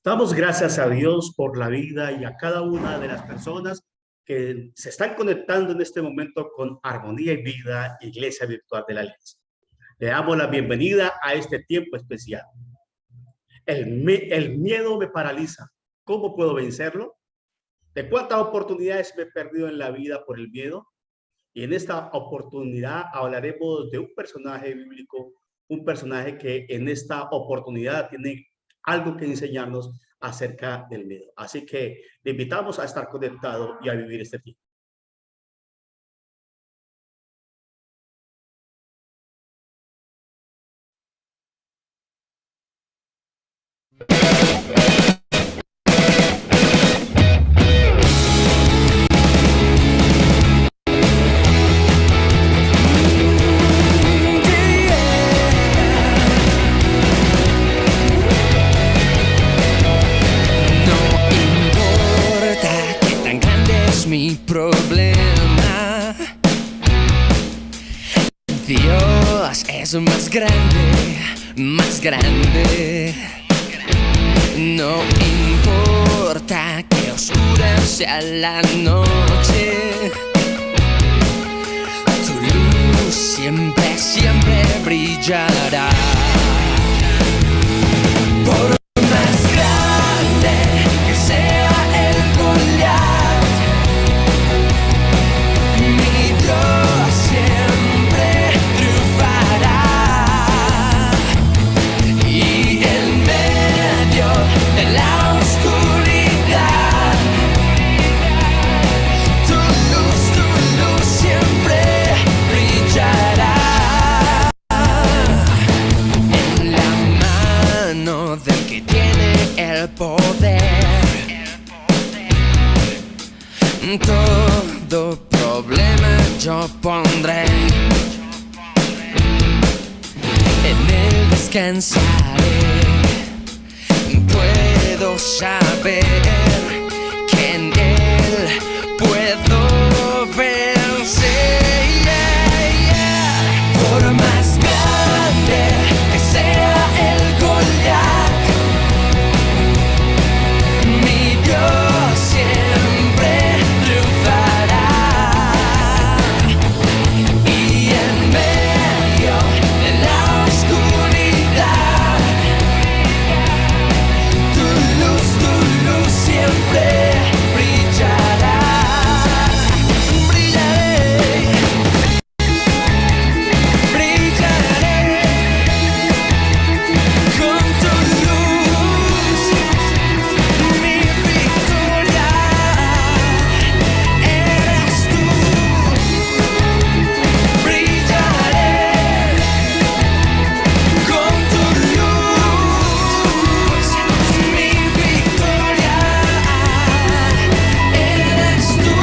Damos gracias a Dios por la vida y a cada una de las personas que se están conectando en este momento con Armonía y Vida, Iglesia Virtual de la Alianza. Le damos la bienvenida a este tiempo especial. El miedo me paraliza. ¿Cómo puedo vencerlo? ¿De cuántas oportunidades me he perdido en la vida por el miedo? Y en esta oportunidad hablaremos de un personaje bíblico, un personaje que en esta oportunidad tiene algo que enseñarnos acerca del miedo. Así que le invitamos a estar conectado y a vivir este tiempo. Mi problema, Dios es más grande, más grande. No importa que oscura sea la noche, tu luz siempre, siempre brillará. Por más grande que sea el Goliat, Dios siempre triunfará. Y en medio de la oscuridad, tu luz siempre brillará. En la mano del que tiene el poder, todo problema yo pondré. En él descansaré. Puedo saber que en él puedo vencer. Por más grande que sea el Goliat, mi Dios siempre triunfará. Y en medio de la oscuridad, tu luz siempre brillará. Brillaré, brillaré con tu luz, mi victoria eres tú. Brillaré con tu luz, mi victoria eres tú.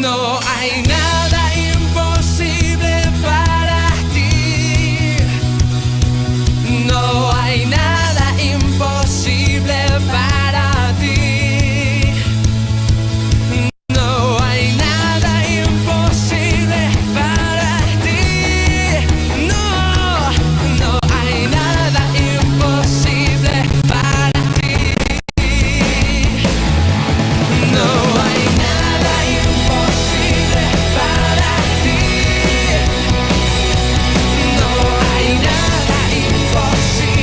No hay nada imposible para ti. No hay nada imposible para ti. No hay nada imposible para ti. No, no hay nada imposible para ti. No hay nada imposible para ti. No hay nada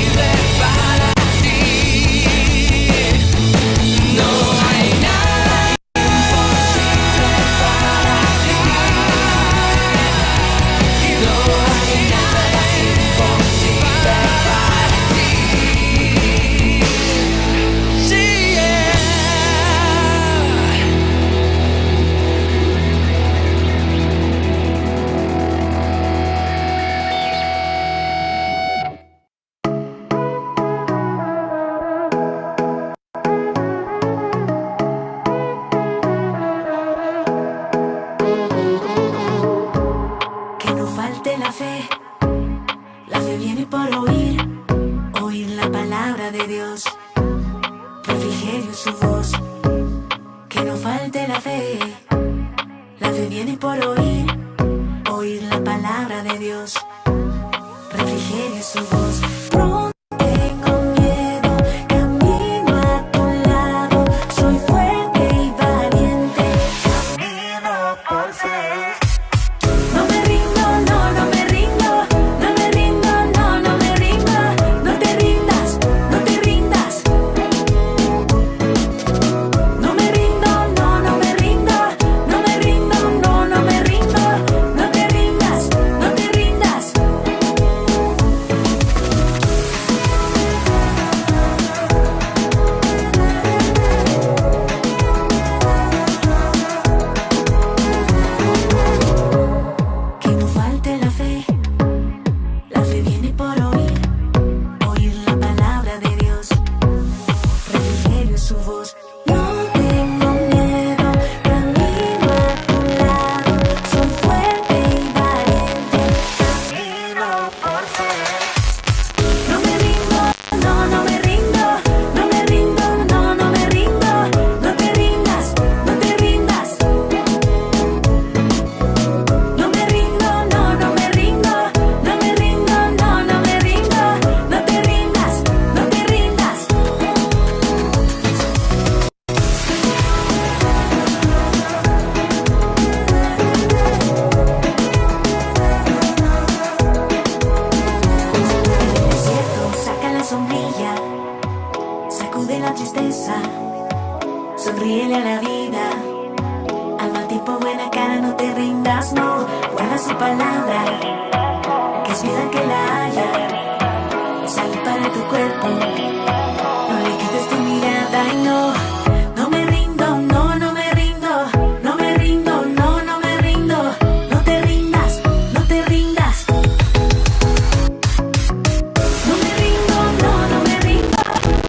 imposible para ti. No hay nada imposible para ti. No hay nada imposible para ti. Sí, Que no falte la fe. La fe viene por oír la palabra de Dios. Refrigerio su voz. falte la fe viene por oír, oír la palabra de Dios, refrigerio su voz. No tengo miedo, camino a tu lado, soy fuerte y valiente, camino por fe. No me rindo, no, no me rindo, no me rindo, no, no me rindo, no te rindas, no te rindas. No me rindo, no, no me rindo, no me rindo, no, no me rindo, no te rindas, no te rindas. Que no falte la fe viene por oír, oír la palabra de Dios, refrigerio su voz. No tengo miedo, camino a tu lado, soy fuerte y valiente, camino por fe. No me rindo, no, no me rindo, no me rindo, no, no me rindo, no te rindas, no te rindas. No me rindo, no, no me rindo, no me rindo, no, no me rindo, no te rindas, no te rindas. En el desierto saca la sombrilla, sacude la tristeza, sonríele a la vida. Al mal tiempo buena cara, no te rindas, no. Guarda su palabra, que es vida que la haya. Salud para tu cuerpo, no le quites tu mirada y no. No me rindo, no, no me rindo, no me rindo, no, no me rindo. No te rindas, no te rindas. No me rindo, no, no me rindo,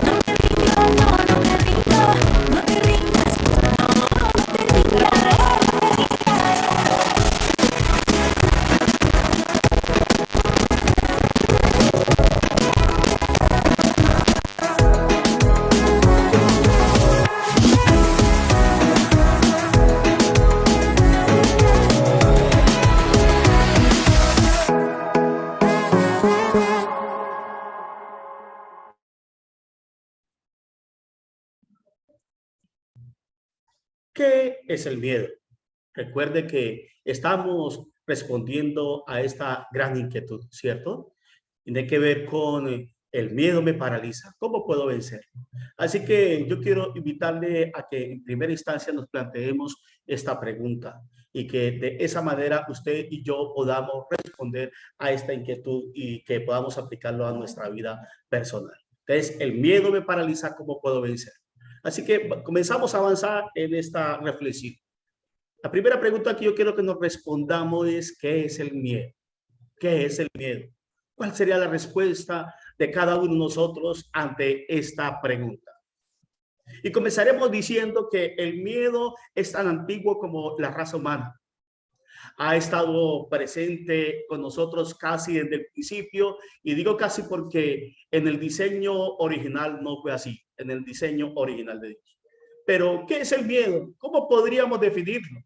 no me rindo, no, no me rindo. No te rindas, no, no te rindas. ¿Qué es el miedo? Recuerde que estamos respondiendo a esta gran inquietud, ¿cierto? Tiene que ver con el miedo me paraliza. ¿Cómo puedo vencerlo? Así que yo quiero invitarle a que en primera instancia nos planteemos esta pregunta y que de esa manera usted y yo podamos responder a esta inquietud y que podamos aplicarlo a nuestra vida personal. Entonces, el miedo me paraliza, ¿cómo puedo vencer? Así que comenzamos a avanzar en esta reflexión. La primera pregunta que yo quiero que nos respondamos es, ¿qué es el miedo? ¿Qué es el miedo? ¿Cuál sería la respuesta de cada uno de nosotros ante esta pregunta? Y comenzaremos diciendo que el miedo es tan antiguo como la raza humana. Ha estado presente con nosotros casi desde el principio, y digo casi porque en el diseño original no fue así, en el diseño original de Dios. Pero, ¿qué es el miedo? ¿Cómo podríamos definirlo?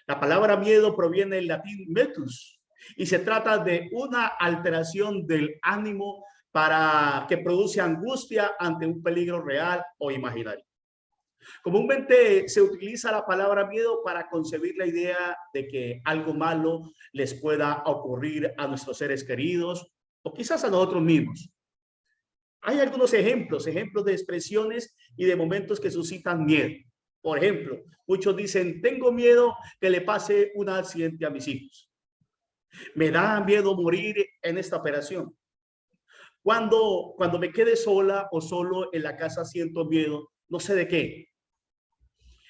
La palabra miedo proviene del latín metus y se trata de una alteración del ánimo para que produce angustia ante un peligro real o imaginario. Comúnmente se utiliza la palabra miedo para concebir la idea de que algo malo les pueda ocurrir a nuestros seres queridos o quizás a nosotros mismos. Hay algunos ejemplos de expresiones y de momentos que suscitan miedo. Por ejemplo, muchos dicen, tengo miedo que le pase un accidente a mis hijos. Me da miedo morir en esta operación. Cuando me quede sola o solo en la casa siento miedo, no sé de qué.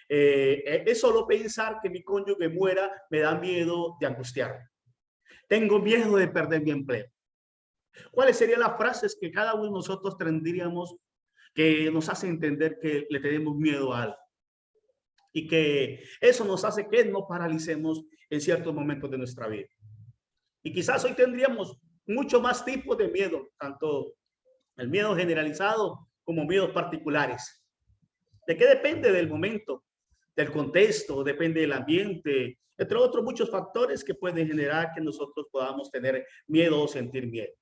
Es solo pensar que mi cónyuge muera, me da miedo de angustiarme. Tengo miedo de perder mi empleo. ¿Cuáles serían las frases que cada uno de nosotros tendríamos que nos hace entender que le tenemos miedo a algo? Y que eso nos hace que nos paralicemos en ciertos momentos de nuestra vida. Y quizás hoy tendríamos mucho más tipos de miedo, tanto el miedo generalizado como miedos particulares. ¿De qué depende del momento? del contexto, depende del ambiente, entre otros muchos factores que pueden generar que nosotros podamos tener miedo o sentir miedo.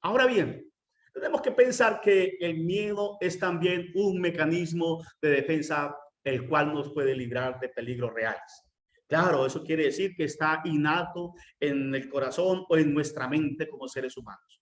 Ahora bien, tenemos que pensar que el miedo es también un mecanismo de defensa el cual nos puede librar de peligros reales. Claro, eso quiere decir que está innato en el corazón o en nuestra mente como seres humanos.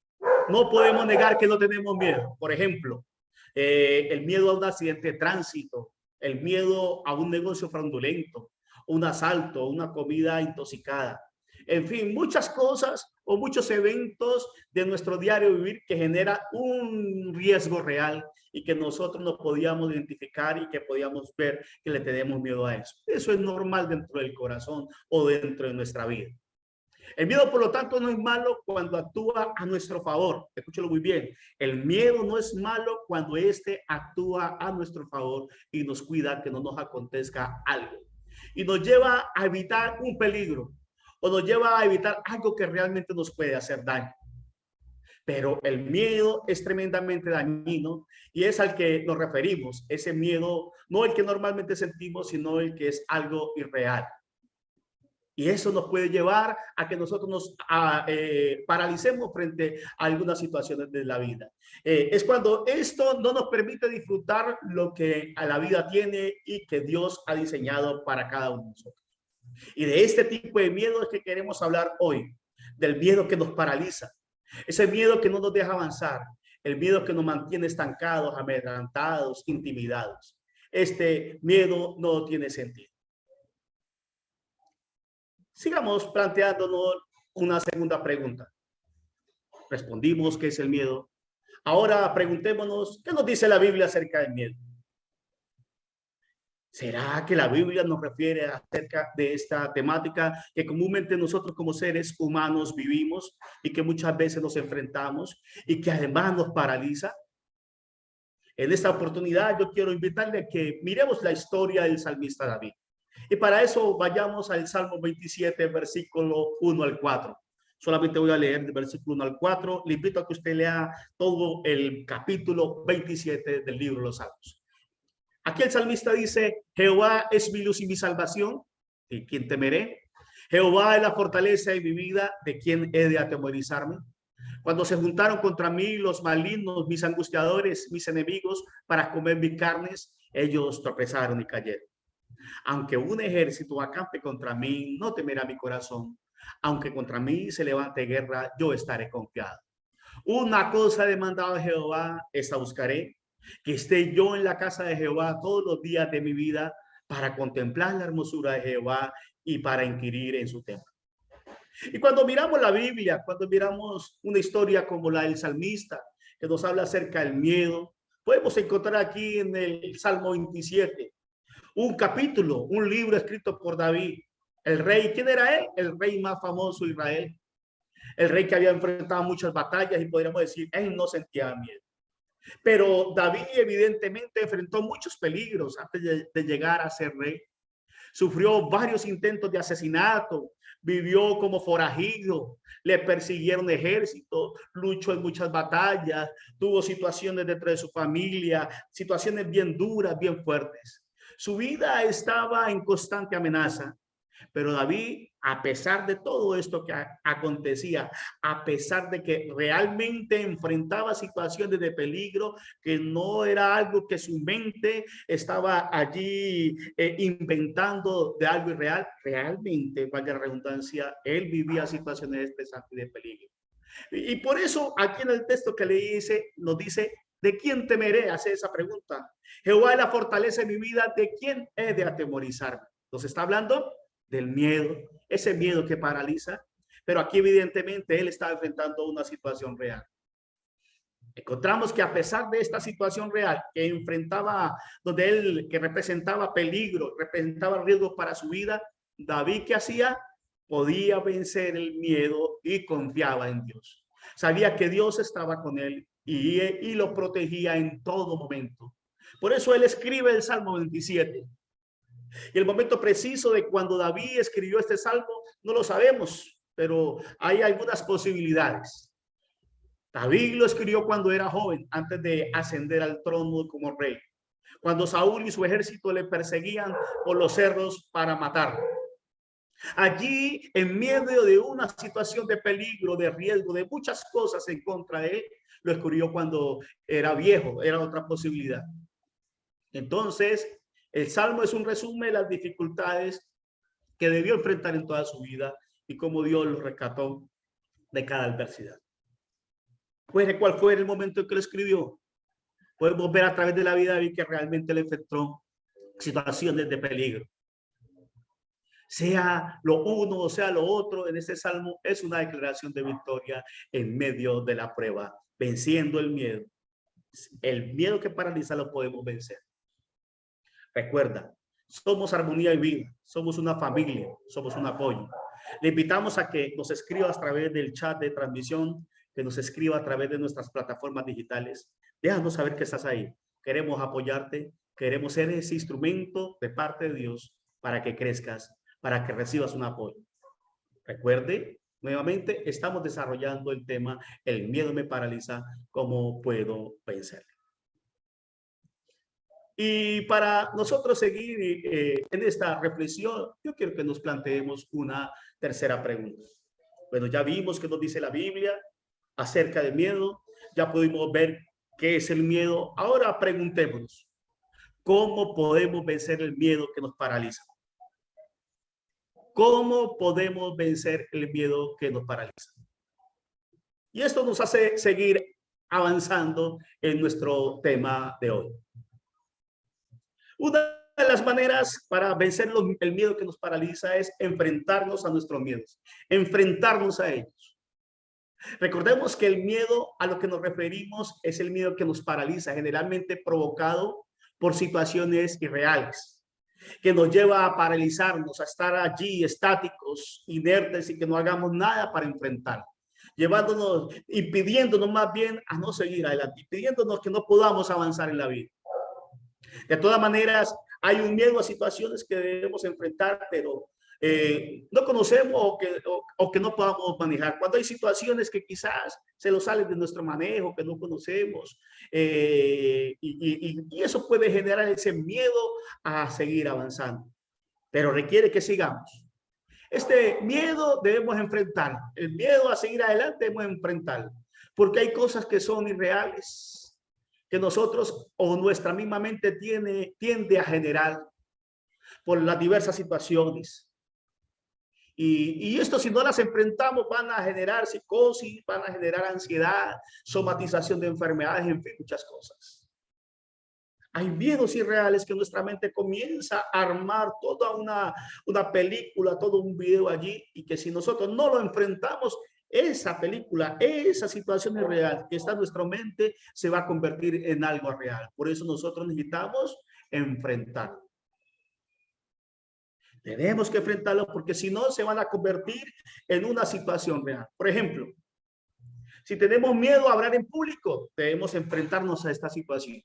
No podemos negar que no tenemos miedo. Por ejemplo, el miedo a un accidente de tránsito, el miedo a un negocio fraudulento, un asalto, una comida intoxicada. En fin, muchas cosas o muchos eventos de nuestro diario vivir que genera un riesgo real y que nosotros nos podíamos identificar y que podíamos ver que le tenemos miedo a eso. Eso es normal dentro del corazón o dentro de nuestra vida. El miedo, por lo tanto, no es malo cuando actúa a nuestro favor. Escúchalo muy bien. El miedo no es malo cuando éste actúa a nuestro favor y nos cuida que no nos acontezca algo. Y nos lleva a evitar un peligro o nos lleva a evitar algo que realmente nos puede hacer daño. Pero el miedo es tremendamente dañino y es al que nos referimos. Ese miedo, no el que normalmente sentimos, sino el que es algo irreal. Y eso nos puede llevar a que nosotros nos paralicemos frente a algunas situaciones de la vida. Es cuando esto no nos permite disfrutar lo que a la vida tiene y que Dios ha diseñado para cada uno de nosotros. Y de este tipo de miedo es que queremos hablar hoy, del miedo que nos paraliza, ese miedo que no nos deja avanzar, el miedo que nos mantiene estancados, amedrentados, intimidados. Este miedo no tiene sentido. Sigamos planteándonos una segunda pregunta. Respondimos qué es el miedo. Ahora preguntémonos, ¿qué nos dice la Biblia acerca del miedo? ¿Será que la Biblia nos refiere acerca de esta temática que comúnmente nosotros como seres humanos vivimos y que muchas veces nos enfrentamos y que además nos paraliza? En esta oportunidad yo quiero invitarle a que miremos la historia del salmista David. Y para eso vayamos al Salmo 27, versículo 1 al 4. Solamente voy a leer del versículo 1 al 4. Le invito a que usted lea todo el capítulo 27 del libro de los Salmos. Aquí el salmista dice, Jehová es mi luz y mi salvación, ¿de quién temeré? Jehová es la fortaleza de mi vida, ¿de quién he de atemorizarme? Cuando se juntaron contra mí los malignos, mis angustiadores, mis enemigos, para comer mis carnes, ellos tropezaron y cayeron. Aunque un ejército acampe contra mí, no temerá mi corazón. Aunque contra mí se levante guerra, yo estaré confiado. Una cosa he demandado a Jehová, esta buscaré, que esté yo en la casa de Jehová todos los días de mi vida para contemplar la hermosura de Jehová y para inquirir en su templo. Y cuando miramos la Biblia, cuando miramos una historia como la del salmista, que nos habla acerca del miedo, podemos encontrar aquí en el Salmo 27 un capítulo, un libro escrito por David, el rey. ¿Quién era él? El rey más famoso de Israel, el rey que había enfrentado muchas batallas y podríamos decir, él no sentía miedo. Pero David evidentemente enfrentó muchos peligros antes de llegar a ser rey. Sufrió varios intentos de asesinato, vivió como forajido, le persiguieron ejércitos, luchó en muchas batallas, tuvo situaciones dentro de su familia, situaciones bien duras, bien fuertes. Su vida estaba en constante amenaza, pero David, a pesar de todo esto que acontecía, a pesar de que realmente enfrentaba situaciones de peligro, que no era algo que su mente estaba allí inventando de algo irreal, realmente, valga la redundancia, él vivía situaciones de peligro. Y por eso aquí en el texto que le dice, nos dice, ¿de quién temeré? Hace esa pregunta. Jehová es la fortaleza de mi vida, ¿de quién he de atemorizarme? Nos está hablando del miedo, ese miedo que paraliza, pero aquí evidentemente él está enfrentando una situación real. Encontramos que a pesar de esta situación real que enfrentaba, donde él, que representaba peligro, representaba riesgo para su vida, David, ¿qué hacía? Podía vencer el miedo y confiaba en Dios. Sabía que Dios estaba con él y lo protegía en todo momento. Por eso él escribe el Salmo 27. Y el momento preciso de cuando David escribió este salmo no lo sabemos, pero hay algunas posibilidades. David lo escribió cuando era joven, antes de ascender al trono como rey. cuando Saúl y su ejército le perseguían por los cerros para matarlo. Allí, en medio de una situación de peligro, de riesgo, de muchas cosas en contra de él, lo escribió cuando era viejo, era otra posibilidad. Entonces, el Salmo es un resumen de las dificultades que debió enfrentar en toda su vida y cómo Dios lo rescató de cada adversidad. Pues, ¿cuál fue el momento en que lo escribió? Podemos ver a través de la vida de David que realmente le enfrentó situaciones de peligro. Sea lo uno o sea lo otro, en este salmo es una declaración de victoria en medio de la prueba, venciendo el miedo. El miedo que paraliza lo podemos vencer. Recuerda, somos armonía y vida, somos una familia, somos un apoyo. Le invitamos a que nos escriba a través del chat de transmisión, que nos escriba a través de nuestras plataformas digitales. Déjanos saber que estás ahí. Queremos apoyarte, queremos ser ese instrumento de parte de Dios para que crezcas, para que recibas un apoyo. Recuerde, nuevamente, estamos desarrollando el tema El miedo me paraliza, ¿cómo puedo vencerlo? Y para nosotros seguir en esta reflexión, yo quiero que nos planteemos una tercera pregunta. Bueno, ya vimos que nos dice la Biblia acerca del miedo, ya pudimos ver qué es el miedo. Ahora preguntémonos, ¿cómo podemos vencer el miedo que nos paraliza? ¿Cómo podemos vencer el miedo que nos paraliza? Y esto nos hace seguir avanzando en nuestro tema de hoy. Una de las maneras para vencer el miedo que nos paraliza es enfrentarnos a nuestros miedos, enfrentarnos a ellos. Recordemos que el miedo a lo que nos referimos es el miedo que nos paraliza, generalmente provocado por situaciones irreales, que nos lleva a paralizarnos, a estar allí estáticos, inertes y que no hagamos nada para enfrentar, llevándonos, impidiéndonos más bien a no seguir adelante, impidiéndonos que no podamos avanzar en la vida. De todas maneras, hay un miedo a situaciones que debemos enfrentar, pero no conocemos o que no podamos manejar. Cuando hay situaciones que quizás se nos salen de nuestro manejo, que no conocemos, y eso puede generar ese miedo a seguir avanzando, pero requiere que sigamos. Este miedo debemos enfrentar, el miedo a seguir adelante debemos enfrentarlo, porque hay cosas que son irreales, que nosotros o nuestra misma mente tiende a generar por las diversas situaciones. Y esto, si no las enfrentamos, van a generar psicosis, van a generar ansiedad, somatización de enfermedades, en fin, muchas cosas. Hay miedos irreales que nuestra mente comienza a armar toda una película, todo un video allí, y que si nosotros no lo enfrentamos, esa película, esa situación irreal que está en nuestra mente se va a convertir en algo real. Por eso nosotros necesitamos enfrentarlo. Tenemos que enfrentarlo porque si no se van a convertir en una situación real. Por ejemplo, si tenemos miedo a hablar en público, debemos enfrentarnos a esta situación.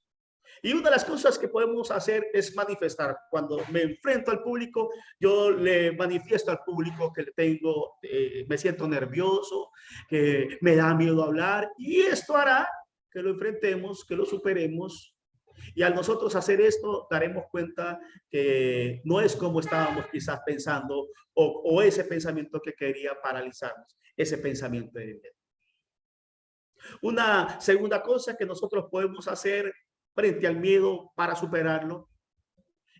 Y una de las cosas que podemos hacer es manifestar. Cuando me enfrento al público, yo le manifiesto al público que me siento nervioso, que me da miedo hablar, y esto hará que lo enfrentemos, que lo superemos. Y al nosotros hacer esto, daremos cuenta que no es como estábamos quizás pensando o ese pensamiento que quería paralizarnos, ese pensamiento de miedo. Una segunda cosa que nosotros podemos hacer frente al miedo para superarlo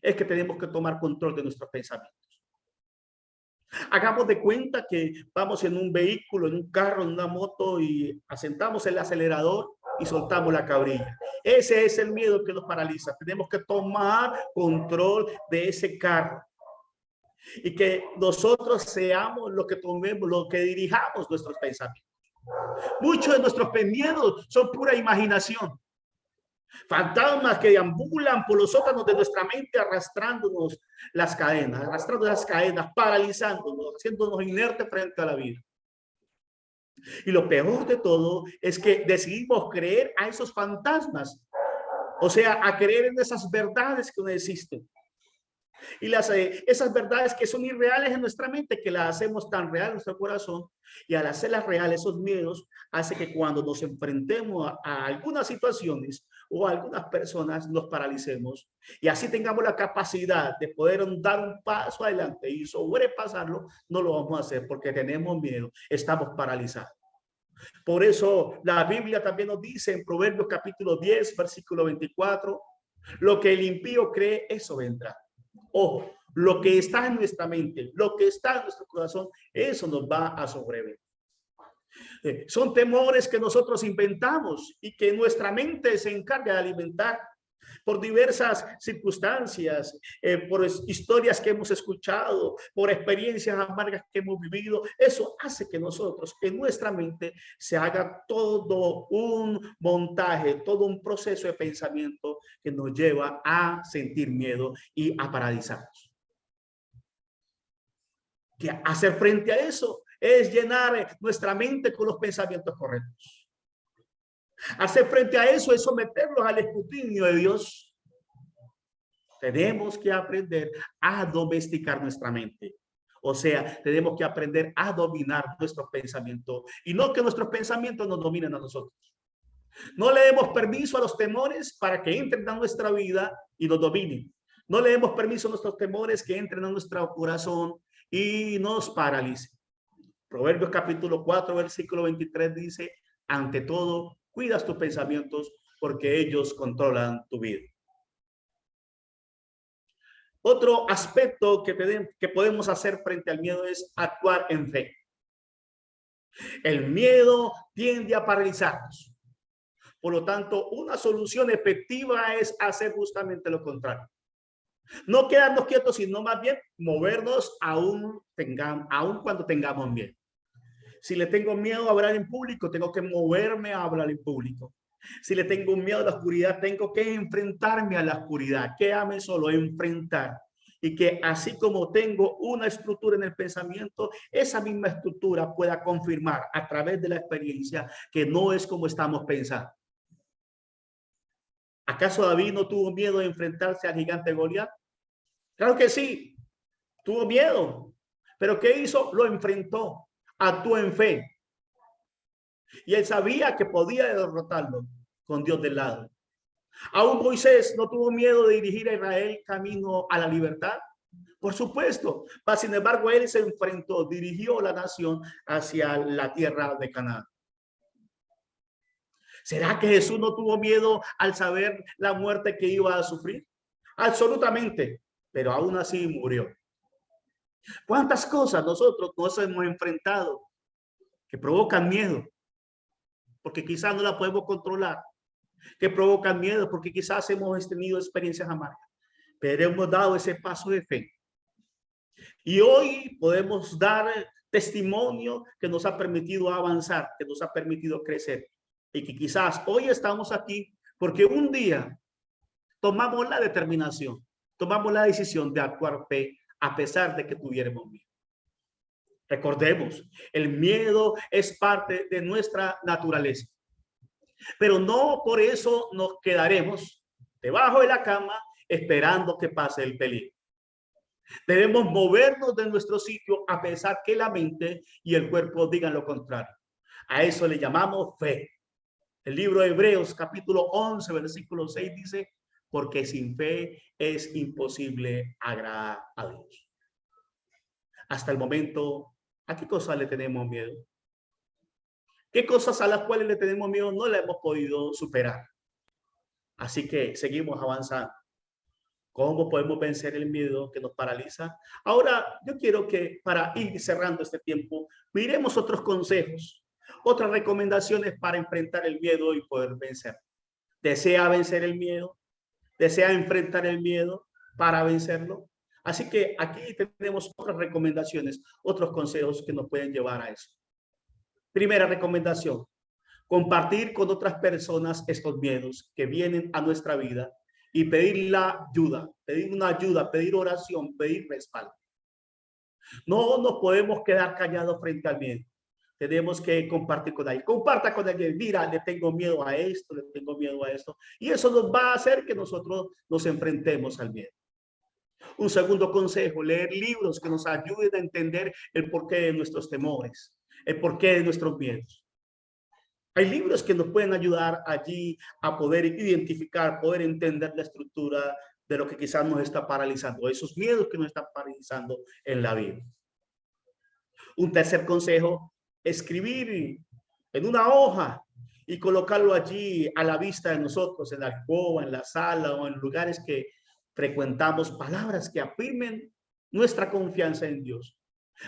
es que tenemos que tomar control de nuestros pensamientos. Hagamos de cuenta que vamos en un vehículo, en un carro, en una moto y asentamos el acelerador y soltamos la cabrilla. Ese es el miedo que nos paraliza. Tenemos que tomar control de ese carro y que nosotros seamos lo que tomemos, lo que dirijamos nuestros pensamientos. Muchos de nuestros miedos son pura imaginación. Fantasmas que deambulan por los sótanos de nuestra mente, arrastrándonos las cadenas, paralizándonos, haciéndonos inertes frente a la vida. Y lo peor de todo es que decidimos creer a esos fantasmas, o sea, a creer en esas verdades que no existen. Y esas verdades que son irreales en nuestra mente, que las hacemos tan real en nuestro corazón, y al hacerlas reales, esos miedos hace que cuando nos enfrentemos a algunas situaciones o algunas personas nos paralicemos y así tengamos la capacidad de poder dar un paso adelante y sobrepasarlo, no lo vamos a hacer porque tenemos miedo, estamos paralizados. Por eso la Biblia también nos dice en Proverbios capítulo 10, versículo 24, lo que el impío cree, eso vendrá. Ojo, lo que está en nuestra mente, lo que está en nuestro corazón, eso nos va a sobrevenir. Son temores que nosotros inventamos y que nuestra mente se encarga de alimentar por diversas circunstancias, por historias que hemos escuchado, por experiencias amargas que hemos vivido. Eso hace que nosotros, en nuestra mente, se haga todo un montaje, todo un proceso de pensamiento que nos lleva a sentir miedo y a paralizarnos. ¿Qué hacer frente a eso? Es llenar nuestra mente con los pensamientos correctos. Hacer frente a eso es someterlos al escrutinio de Dios. Tenemos que aprender a domesticar nuestra mente. O sea, tenemos que aprender a dominar nuestros pensamientos y no que nuestros pensamientos nos dominen a nosotros. No le demos permiso a los temores para que entren a nuestra vida y nos dominen. No le demos permiso a nuestros temores que entren a nuestro corazón y nos paralicen. Proverbios capítulo 4, versículo 23 dice, ante todo, cuidas tus pensamientos porque ellos controlan tu vida. Otro aspecto que podemos hacer frente al miedo es actuar en fe. El miedo tiende a paralizarnos. Por lo tanto, una solución efectiva es hacer justamente lo contrario. No quedarnos quietos, sino más bien movernos aún cuando tengamos miedo. Si le tengo miedo a hablar en público, tengo que moverme a hablar en público. Si le tengo miedo a la oscuridad, tengo que enfrentarme a la oscuridad. Quédame solo, enfrentar. Y que así como tengo una estructura en el pensamiento, esa misma estructura pueda confirmar a través de la experiencia que no es como estamos pensando. ¿Acaso David no tuvo miedo de enfrentarse al gigante Goliat? Claro que sí, tuvo miedo. ¿Pero qué hizo? Lo enfrentó. Actuó en fe. Y él sabía que podía derrotarlo con Dios del lado. Aún Moisés no tuvo miedo de dirigir a Israel camino a la libertad. Por supuesto. Sin embargo, él se enfrentó, dirigió la nación hacia la tierra de Canaán. ¿Será que Jesús no tuvo miedo al saber la muerte que iba a sufrir? Absolutamente. Pero aún así murió. ¿Cuántas cosas nosotros nos hemos enfrentado que provocan miedo? Porque quizás no la podemos controlar. Que provocan miedo porque quizás hemos tenido experiencias amargas. Pero hemos dado ese paso de fe. Y hoy podemos dar testimonio que nos ha permitido avanzar, que nos ha permitido crecer. Y que quizás hoy estamos aquí porque un día tomamos la determinación, tomamos la decisión de actuar fe a pesar de que tuviéramos miedo. Recordemos, el miedo es parte de nuestra naturaleza. Pero no por eso nos quedaremos debajo de la cama esperando que pase el peligro. Debemos movernos de nuestro sitio a pesar que la mente y el cuerpo digan lo contrario. A eso le llamamos fe. El libro de Hebreos capítulo 11 versículo 6 dice, porque sin fe es imposible agradar a Dios. Hasta el momento, ¿a qué cosas le tenemos miedo? ¿Qué cosas a las cuales le tenemos miedo no la hemos podido superar? Así que seguimos avanzando. ¿Cómo podemos vencer el miedo que nos paraliza? Ahora, yo quiero que para ir cerrando este tiempo, miremos otros consejos, otras recomendaciones para enfrentar el miedo y poder vencer. ¿Desea vencer el miedo? ¿Desea enfrentar el miedo para vencerlo? Así que aquí tenemos otras recomendaciones, otros consejos que nos pueden llevar a eso. Primera recomendación, compartir con otras personas estos miedos que vienen a nuestra vida y pedir la ayuda, pedir una ayuda, pedir oración, pedir respaldo. No nos podemos quedar callados frente al miedo. Tenemos que compartir con alguien. Comparta con alguien. Mira, le tengo miedo a esto, le tengo miedo a esto. Y eso nos va a hacer que nosotros nos enfrentemos al miedo. Un segundo consejo, leer libros que nos ayuden a entender el porqué de nuestros temores, el porqué de nuestros miedos. Hay libros que nos pueden ayudar allí a poder identificar, poder entender la estructura de lo que quizás nos está paralizando, esos miedos que nos están paralizando en la vida. Un tercer consejo, escribir en una hoja y colocarlo allí a la vista de nosotros, en la alcoba, en la sala o en lugares que frecuentamos, palabras que afirmen nuestra confianza en Dios,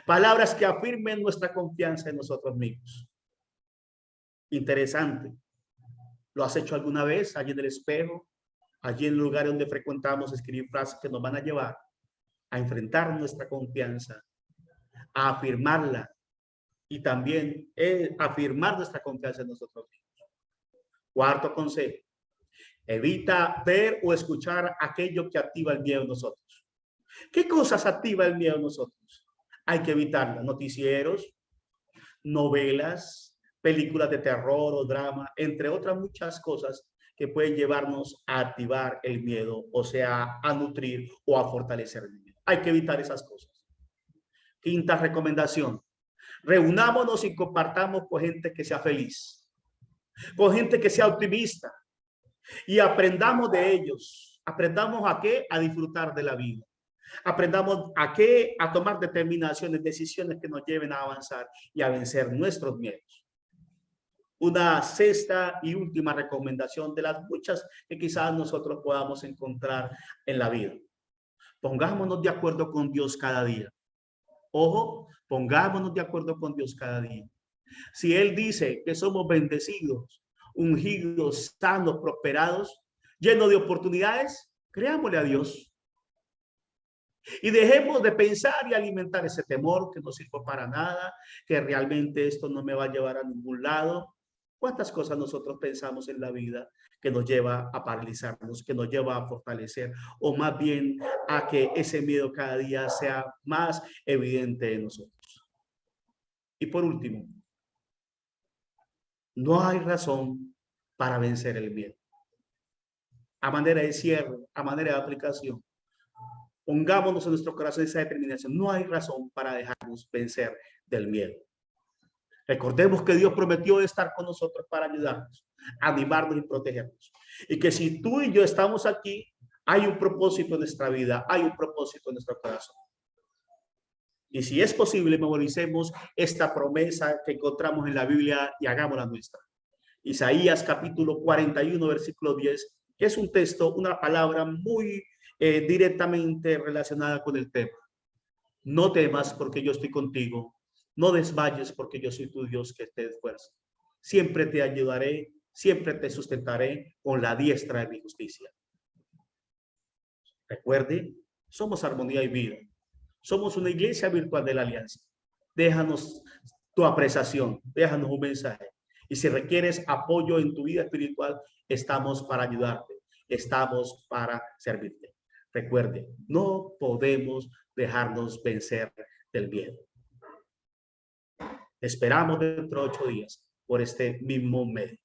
palabras que afirmen nuestra confianza en nosotros mismos. Interesante. ¿Lo has hecho alguna vez allí en el espejo? Allí en el lugar donde frecuentamos, escribir frases que nos van a llevar a enfrentar nuestra confianza, a afirmarla y también afirmar nuestra confianza en nosotros mismos. Cuarto consejo, evita ver o escuchar aquello que activa el miedo en nosotros. ¿Qué cosas activa el miedo en nosotros? Hay que evitarlas. Noticieros, novelas, películas de terror o drama, entre otras muchas cosas que pueden llevarnos a activar el miedo, o sea, a nutrir o a fortalecer el miedo. Hay que evitar esas cosas. Quinta recomendación, reunámonos y compartamos con gente que sea feliz, con gente que sea optimista y aprendamos de ellos. ¿Aprendamos a qué? A disfrutar de la vida. Aprendamos a qué? A tomar determinaciones, decisiones que nos lleven a avanzar y a vencer nuestros miedos. Una sexta y última recomendación de las muchas que quizás nosotros podamos encontrar en la vida. Pongámonos de acuerdo con Dios cada día. Ojo, pongámonos de acuerdo con Dios cada día. Si Él dice que somos bendecidos, ungidos, sanos, prosperados, llenos de oportunidades, creámosle a Dios. Y dejemos de pensar y alimentar ese temor que no sirve para nada, que realmente esto no me va a llevar a ningún lado. ¿Cuántas cosas nosotros pensamos en la vida que nos lleva a paralizarnos, que nos lleva a fortalecer, o más bien a que ese miedo cada día sea más evidente en nosotros? Y por último, no hay razón para vencer el miedo. A manera de cierre, a manera de aplicación, pongámonos en nuestro corazón esa determinación. No hay razón para dejarnos vencer del miedo. Recordemos que Dios prometió estar con nosotros para ayudarnos, animarnos y protegernos. Y que si tú y yo estamos aquí, hay un propósito en nuestra vida, hay un propósito en nuestro corazón. Y si es posible, memoricemos esta promesa que encontramos en la Biblia y hagámosla nuestra. Isaías capítulo 41, versículo 10, que es un texto, una palabra muy directamente relacionada con el tema. No temas porque yo estoy contigo. No desmayes porque yo soy tu Dios que te esfuerza. Siempre te ayudaré, siempre te sustentaré con la diestra de mi justicia. Recuerde, somos Armonía y Vida. Somos una iglesia virtual de la Alianza. Déjanos tu apreciación, déjanos un mensaje. Y si requieres apoyo en tu vida espiritual, estamos para ayudarte, estamos para servirte. Recuerde, no podemos dejarnos vencer del miedo. Esperamos dentro de 8 días por este mismo medio.